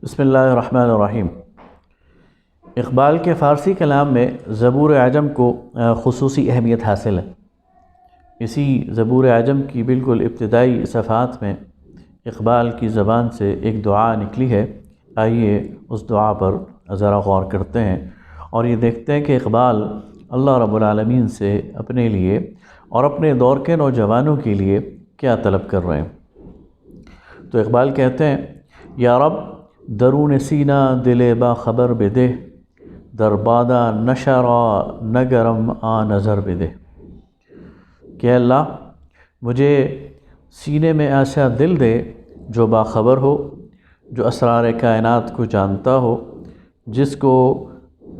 بسم اللہ الرحمن الرحیم۔ اقبال کے فارسی کلام میں زبور اعجم کو خصوصی اہمیت حاصل ہے۔ اسی زبور اعجم کی بالکل ابتدائی صفحات میں اقبال کی زبان سے ایک دعا نکلی ہے۔ آئیے اس دعا پر ذرا غور کرتے ہیں اور یہ دیکھتے ہیں کہ اقبال اللہ رب العالمین سے اپنے لیے اور اپنے دور کے نوجوانوں کے لیے کیا طلب کر رہے ہیں۔ تو اقبال کہتے ہیں، یا رب درون سینہ دل باخبر بدے، در بادہ نشرا نگرم آ نظر بدے۔ کہ اللہ مجھے سینے میں ایسا دل دے جو باخبر ہو، جو اسرار کائنات کو جانتا ہو، جس کو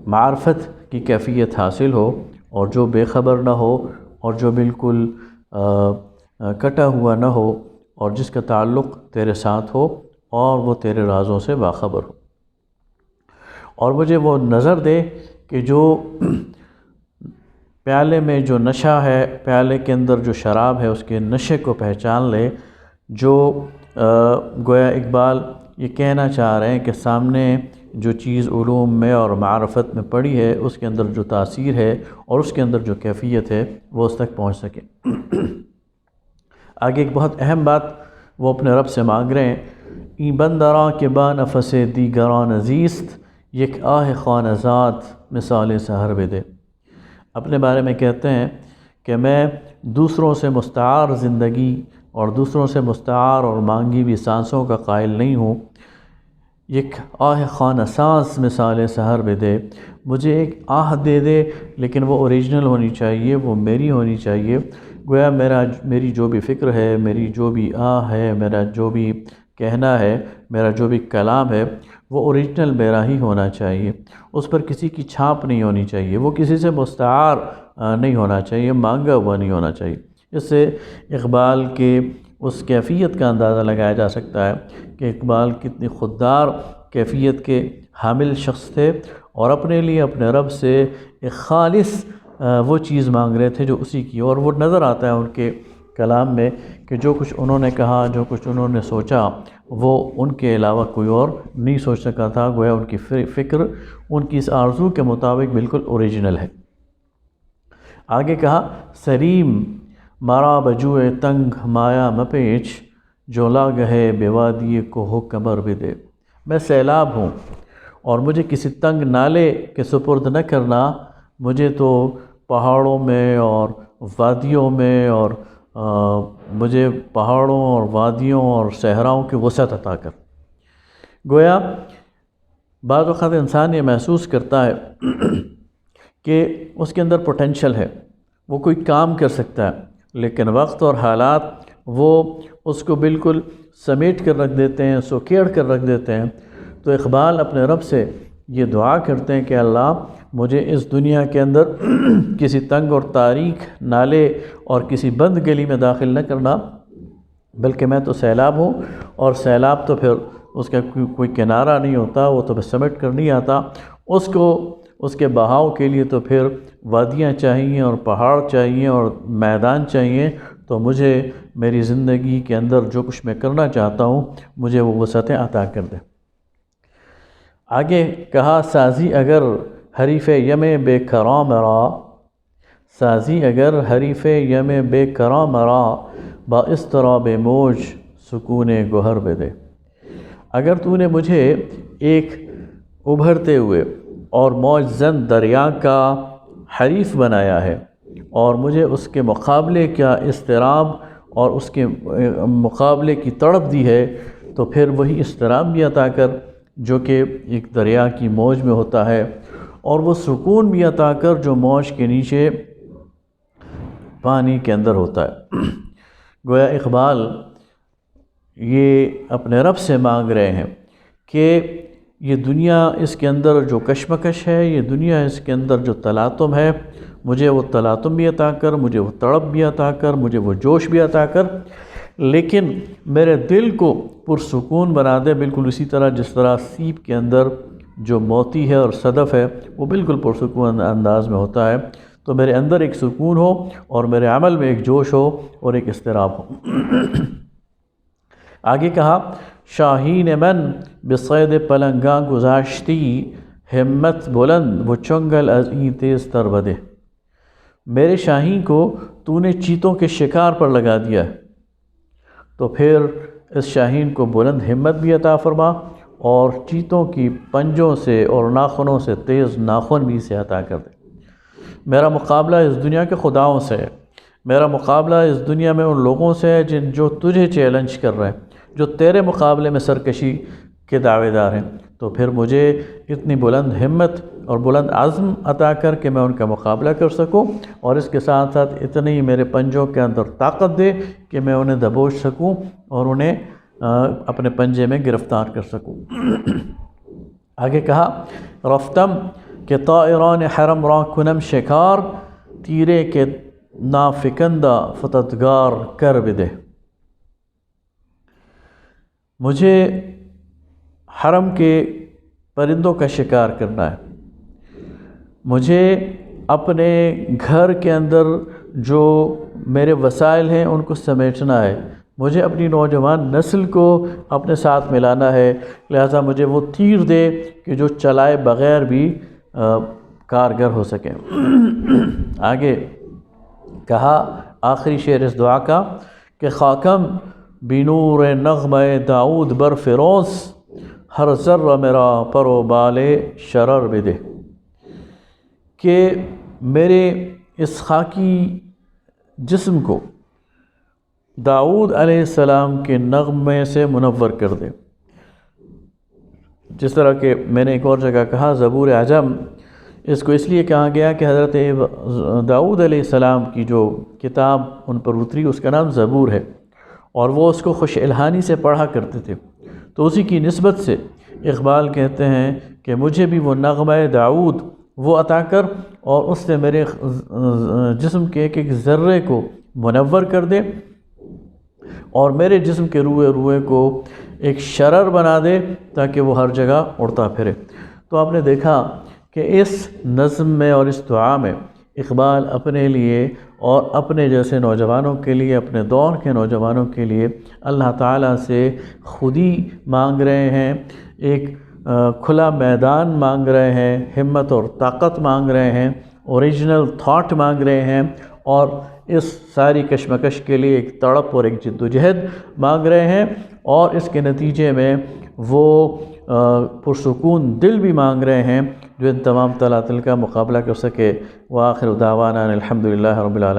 معرفت کی کیفیت حاصل ہو، اور جو بے خبر نہ ہو اور جو بالکل کٹا ہوا نہ ہو، اور جس کا تعلق تیرے ساتھ ہو اور وہ تیرے رازوں سے باخبر ہو۔ اور مجھے وہ نظر دے کہ جو پیالے میں جو نشہ ہے، پیالے کے اندر جو شراب ہے، اس کے نشے کو پہچان لے۔ جو گویا اقبال یہ کہنا چاہ رہے ہیں کہ سامنے جو چیز علوم میں اور معرفت میں پڑی ہے، اس کے اندر جو تاثیر ہے اور اس کے اندر جو کیفیت ہے، وہ اس تک پہنچ سکے۔ آگے ایک بہت اہم بات وہ اپنے رب سے مانگ رہے ہیں، این بندراں کے با نفس دیگران زیست، یک آہ خانہ ذات مثال سحر بدے۔ اپنے بارے میں کہتے ہیں کہ میں دوسروں سے مستعار زندگی اور دوسروں سے مستعار اور مانگی ہوئی سانسوں کا قائل نہیں ہوں۔ یک آہ خانہ سانس مثال سحر بدے، مجھے ایک آہ دے دے لیکن وہ اوریجنل ہونی چاہیے، وہ میری ہونی چاہیے۔ گویا میری جو بھی فکر ہے، میری جو بھی آہ ہے، میرا جو بھی کہنا ہے، میرا جو بھی کلام ہے، وہ اوریجنل میرا ہی ہونا چاہیے۔ اس پر کسی کی چھاپ نہیں ہونی چاہیے، وہ کسی سے مستعار نہیں ہونا چاہیے، مانگا ہوا نہیں ہونا چاہیے۔ اس سے اقبال کے اس کیفیت کا اندازہ لگایا جا سکتا ہے کہ اقبال کتنی خوددار کیفیت کے حامل شخص تھے، اور اپنے لیے اپنے رب سے ایک خالص وہ چیز مانگ رہے تھے جو اسی کی، اور وہ نظر آتا ہے ان کے کلام میں کہ جو کچھ انہوں نے کہا، جو کچھ انہوں نے سوچا، وہ ان کے علاوہ کوئی اور نہیں سوچ سکا تھا۔ گویا ان کی فکر ان کی اس آرزو کے مطابق بالکل اوریجنل ہے۔ آگے کہا، سریم مرا بجوئے تنگ مایا مپیچ، جو لاگہے بے وادی کو ہو کمر بدے۔ میں سیلاب ہوں اور مجھے کسی تنگ نالے کے سپرد نہ کرنا، مجھے تو پہاڑوں میں اور وادیوں میں اور مجھے پہاڑوں اور وادیوں اور صحراؤں کی وسعت عطا کر۔ گویا بعض وقت انسان یہ محسوس کرتا ہے کہ اس کے اندر پوٹینشل ہے، وہ کوئی کام کر سکتا ہے، لیکن وقت اور حالات وہ اس کو بالکل سمیٹ کر رکھ دیتے ہیں، سوکیڑ کر رکھ دیتے ہیں۔ تو اقبال اپنے رب سے یہ دعا کرتے ہیں کہ اللہ مجھے اس دنیا کے اندر کسی تنگ اور تاریک نالے اور کسی بند گلی میں داخل نہ کرنا، بلکہ میں تو سیلاب ہوں، اور سیلاب تو پھر اس کا کوئی کنارہ نہیں ہوتا، وہ تو پھر سمیٹ کر نہیں آتا، اس کے بہاؤ کے لیے تو پھر وادیاں چاہیے اور پہاڑ چاہیے اور میدان چاہیے۔ تو مجھے میری زندگی کے اندر جو کچھ میں کرنا چاہتا ہوں، مجھے وہ وسعتیں عطا کر دے۔ آگے کہا، سازی اگر حریف یم بے کراں مرا، سازی اگر حریف یم بے کراں مرا، با اضطراب موج سکون گوہر بدے۔ اگر تو نے مجھے ایک ابھرتے ہوئے اور موج زن دریا کا حریف بنایا ہے، اور مجھے اس کے مقابلے کا اضطراب اور اس کے مقابلے کی تڑپ دی ہے، تو پھر وہی اضطراب بھی عطا کر جو کہ ایک دریا کی موج میں ہوتا ہے، اور وہ سکون بھی عطا کر جو موج کے نیچے پانی کے اندر ہوتا ہے۔ گویا اقبال یہ اپنے رب سے مانگ رہے ہیں کہ یہ دنیا، اس کے اندر جو کشمکش ہے، یہ دنیا اس کے اندر جو تلاطم ہے، مجھے وہ تلاطم بھی عطا کر، مجھے وہ تڑپ بھی عطا کر، مجھے وہ جوش بھی عطا کر، لیکن میرے دل کو پرسکون بنا دے، بالکل اسی طرح جس طرح سیپ کے اندر جو موتی ہے اور صدف ہے وہ بالکل پرسکون انداز میں ہوتا ہے۔ تو میرے اندر ایک سکون ہو اور میرے عمل میں ایک جوش ہو اور ایک اضطراب ہو۔ آگے کہا شاہین من بصید پلنگاں گزاشتی ہمت بلند وہ چنگل از این تیز تر بدے، میرے شاہین کو تو نے چیتوں کے شکار پر لگا دیا ہے، تو پھر اس شاہین کو بلند ہمت بھی عطا فرما اور چیتوں کی پنجوں سے اور ناخنوں سے تیز ناخن بھی سے عطا کر دے۔ میرا مقابلہ اس دنیا کے خداؤں سے ہے، میرا مقابلہ اس دنیا میں ان لوگوں سے ہے جو تجھے چیلنج کر رہے ہیں، جو تیرے مقابلے میں سرکشی کے دعوے دار ہیں، تو پھر مجھے اتنی بلند ہمت اور بلند عزم عطا کر کے میں ان کا مقابلہ کر سکوں، اور اس کے ساتھ ساتھ اتنی میرے پنجوں کے اندر طاقت دے کہ میں انہیں دبوچ سکوں اور انہیں اپنے پنجے میں گرفتار کر سکوں۔ آگے کہا رفتم کہ طائران حرم را کنم شکار، تیرے کے نافکندہ فتدگار کر بدے، مجھے حرم کے پرندوں کا شکار کرنا ہے، مجھے اپنے گھر کے اندر جو میرے وسائل ہیں ان کو سمیٹنا ہے، مجھے اپنی نوجوان نسل کو اپنے ساتھ ملانا ہے، لہذا مجھے وہ تیر دے کہ جو چلائے بغیر بھی کارگر ہو سکیں۔ آگے کہا آخری شعر اس دعا کا کہ خاکم بنور نغمہ داؤد بر فیروز، ہر ذرہ میرا پر و بال شرر بدے، کہ میرے اس خاکی جسم کو داؤد علیہ السلام کے نغمے سے منور کر دے، جس طرح کہ میں نے ایک اور جگہ کہا زبور عجم اس کو اس لیے کہا گیا کہ حضرت داؤد علیہ السلام کی جو کتاب ان پر اتری اس کا نام زبور ہے، اور وہ اس کو خوش الہانی سے پڑھا کرتے تھے، تو اسی کی نسبت سے اقبال کہتے ہیں کہ مجھے بھی وہ نغمہ داؤد وہ عطا کر اور اس سے میرے جسم کے ایک ایک ذرے کو منور کر دے، اور میرے جسم کے روئے روئے کو ایک شرر بنا دے تاکہ وہ ہر جگہ اڑتا پھرے۔ تو آپ نے دیکھا کہ اس نظم میں اور اس دعا میں اقبال اپنے لیے اور اپنے جیسے نوجوانوں کے لیے، اپنے دور کے نوجوانوں کے لیے اللہ تعالیٰ سے خودی مانگ رہے ہیں، ایک کھلا میدان مانگ رہے ہیں، ہمت اور طاقت مانگ رہے ہیں، اوریجنل تھاٹ مانگ رہے ہیں، اور اس ساری کشمکش کے لیے ایک تڑپ اور ایک جد و جہد مانگ رہے ہیں، اور اس کے نتیجے میں وہ پرسکون دل بھی مانگ رہے ہیں جو ان تمام تلاطل کا مقابلہ کر سکے۔ وآخر دعوانا الحمدللہ رب العالمین۔